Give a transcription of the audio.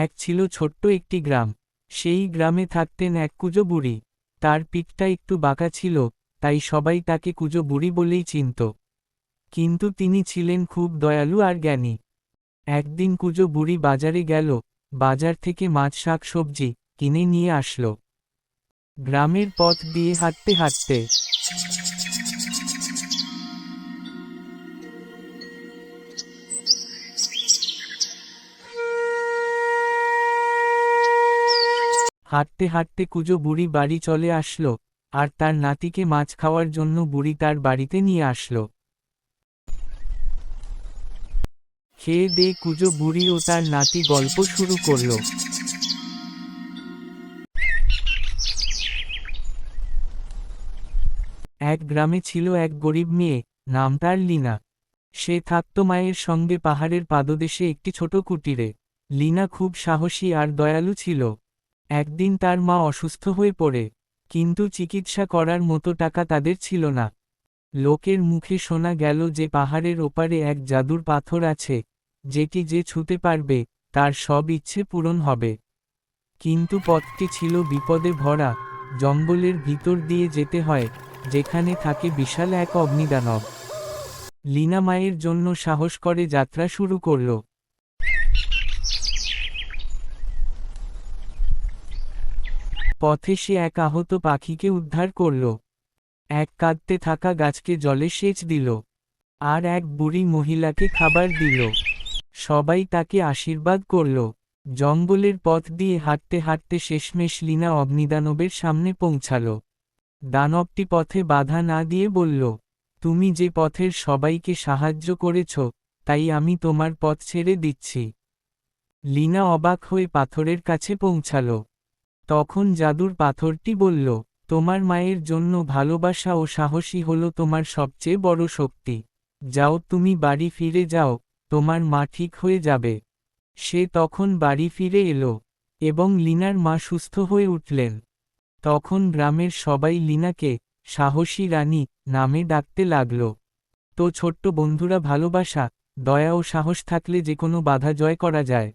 এক ছিল ছোট্ট একটি গ্রাম। সেই গ্রামে থাকতেন এক কুঁজো বুড়ি। তার পিঠটা একটু বাঁকা ছিল, তাই সবাই তাকে কুঁজো বুড়ি বলেই চিনত। কিন্তু তিনি ছিলেন খুব দয়ালু আর জ্ঞানী। একদিন কুঁজো বুড়ি বাজারে গেল, বাজার থেকে মাছ শাক সবজি কিনে নিয়ে আসলো। গ্রামের পথ দিয়ে হাঁটতে হাঁটতে হাঁটতে হাঁটতে কুঁজো বুড়ি বাড়ি চলে আসলো, আর তার নাতিকে মাছ খাওয়ার জন্য বুড়ি তার বাড়িতে নিয়ে আসলো। খেয়ে দিয়ে কুঁজো বুড়ি ও তার নাতি গল্প শুরু করলো। এক গ্রামে ছিল এক গরিব মেয়ে, নাম তার লীনা। সে থাকত মায়ের সঙ্গে পাহাড়ের পাদদেশে একটি ছোট কুটিরে। লীনা খুব সাহসী আর দয়ালু ছিল। একদিন তার মা অসুস্থ হয়ে পড়ে, কিন্তু চিকিৎসা করার মতো টাকা তাদের ছিল না। লোকের মুখে শোনা গেল যে পাহাড়ের ওপারে এক জাদুর পাথর আছে, যেটি যে ছুঁতে পারবে তার সব ইচ্ছে পূরণ হবে। কিন্তু পথটি ছিল বিপদে ভরা, জঙ্গলের ভিতর দিয়ে যেতে হয়, যেখানে থাকে বিশাল এক অগ্নিদানব। লীনা মায়ের জন্য সাহস করে যাত্রা শুরু করল। পথে সে এক আহত পাখিকে উদ্ধার করল, এক কাঁদতে থাকা গাছকে জলে সেচ দিল, আর এক বুড়ি মহিলাকে খাবার দিল। সবাই তাকে আশীর্বাদ করল। জঙ্গলের পথ দিয়ে হাঁটতে হাঁটতে শেষমেশ লীনা অগ্নিদানবের সামনে পৌঁছাল। দানবটি পথে বাধা না দিয়ে বলল, তুমি যে পথের সবাইকে সাহায্য করেছ, তাই আমি তোমার পথ ছেড়ে দিচ্ছি। লীনা অবাক হয়ে পাথরের কাছে পৌঁছাল। তখন জাদুর পাথরটি বলল, তোমার মায়ের জন্য ভালোবাসা ও সাহসী হলো তোমার সবচেয়ে বড় শক্তি। যাও, তুমি বাড়ি ফিরে যাও, তোমার মা ঠিক হয়ে যাবে। সে তখন বাড়ি ফিরে এলো, এবং লীনার মা সুস্থ হয়ে উঠলেন। তখন গ্রামের সবাই লীনাকে সাহসী রানী নামে ডাকতে লাগল। তো ছোট্ট বন্ধুরা, ভালোবাসা, দয়া ও সাহস থাকলে যে কোনো বাধা জয় করা যায়।